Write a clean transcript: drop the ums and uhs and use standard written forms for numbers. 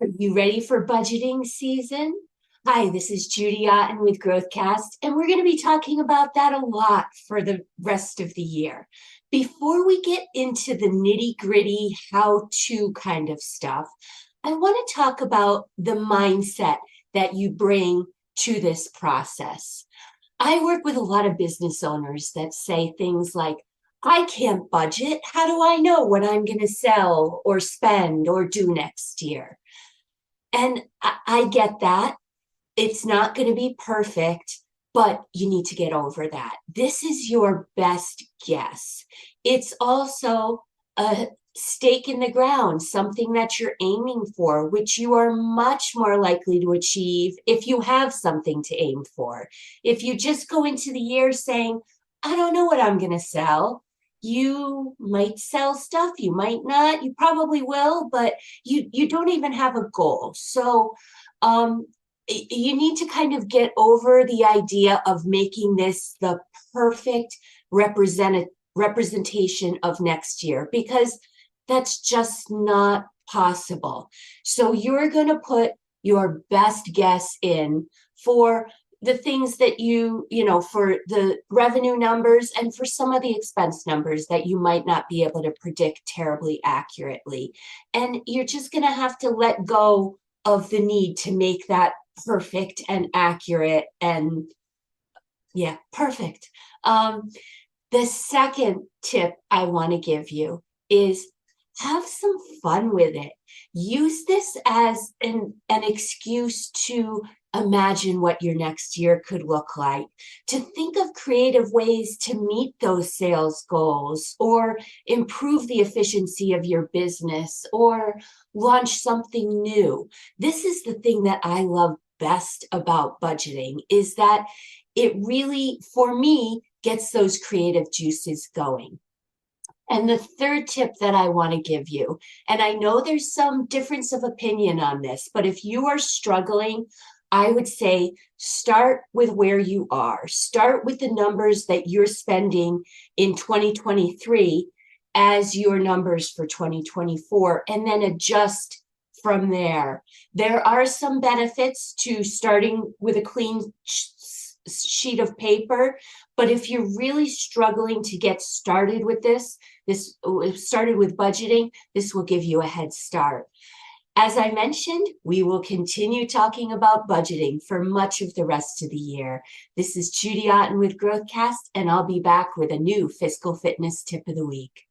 Are you ready for budgeting season? Hi, this is Judi Otton with GrowthCast, and we're going to be talking about that a lot for the rest of the year. Before we get into the nitty-gritty how-to kind of stuff, I want to talk about the mindset that you bring to this process. I work with a lot of business owners that say things like, I can't budget. How do I know what I'm going to sell or spend or do next year? And I get that. It's not going to be perfect, but you need to get over that. This is your best guess. It's also a stake in the ground, something that you're aiming for, which you are much more likely to achieve if you have something to aim for. If you just go into the year saying, I don't know what I'm going to sell, you might sell stuff, you might not, you probably will, but you don't even have a goal. So you need to kind of get over the idea of making this the perfect representation of next year, because that's just not possible. So you're going to put your best guess in for the things that for the revenue numbers and for some of the expense numbers that you might not be able to predict terribly accurately. And you're just going to have to let go of the need to make that perfect and accurate and perfect. The second tip I want to give you is have some fun with it. Use this as an excuse to imagine what your next year could look like, to think of creative ways to meet those sales goals or improve the efficiency of your business or launch something new. This is the thing that I love best about budgeting, is that it really, for me, gets those creative juices going. And the third tip that I want to give you, and I know there's some difference of opinion on this, but if you are struggling, I would say start with where you are. Start with the numbers that you're spending in 2023 as your numbers for 2024, and then adjust from there. There are some benefits to starting with a clean sheet of paper, but if you're really struggling to get started with this started with budgeting, this will give you a head start. As I mentioned, we will continue talking about budgeting for much of the rest of the year. This is Judi Otton with GrowthCast, and I'll be back with a new Fiscal Fitness Tip of the Week.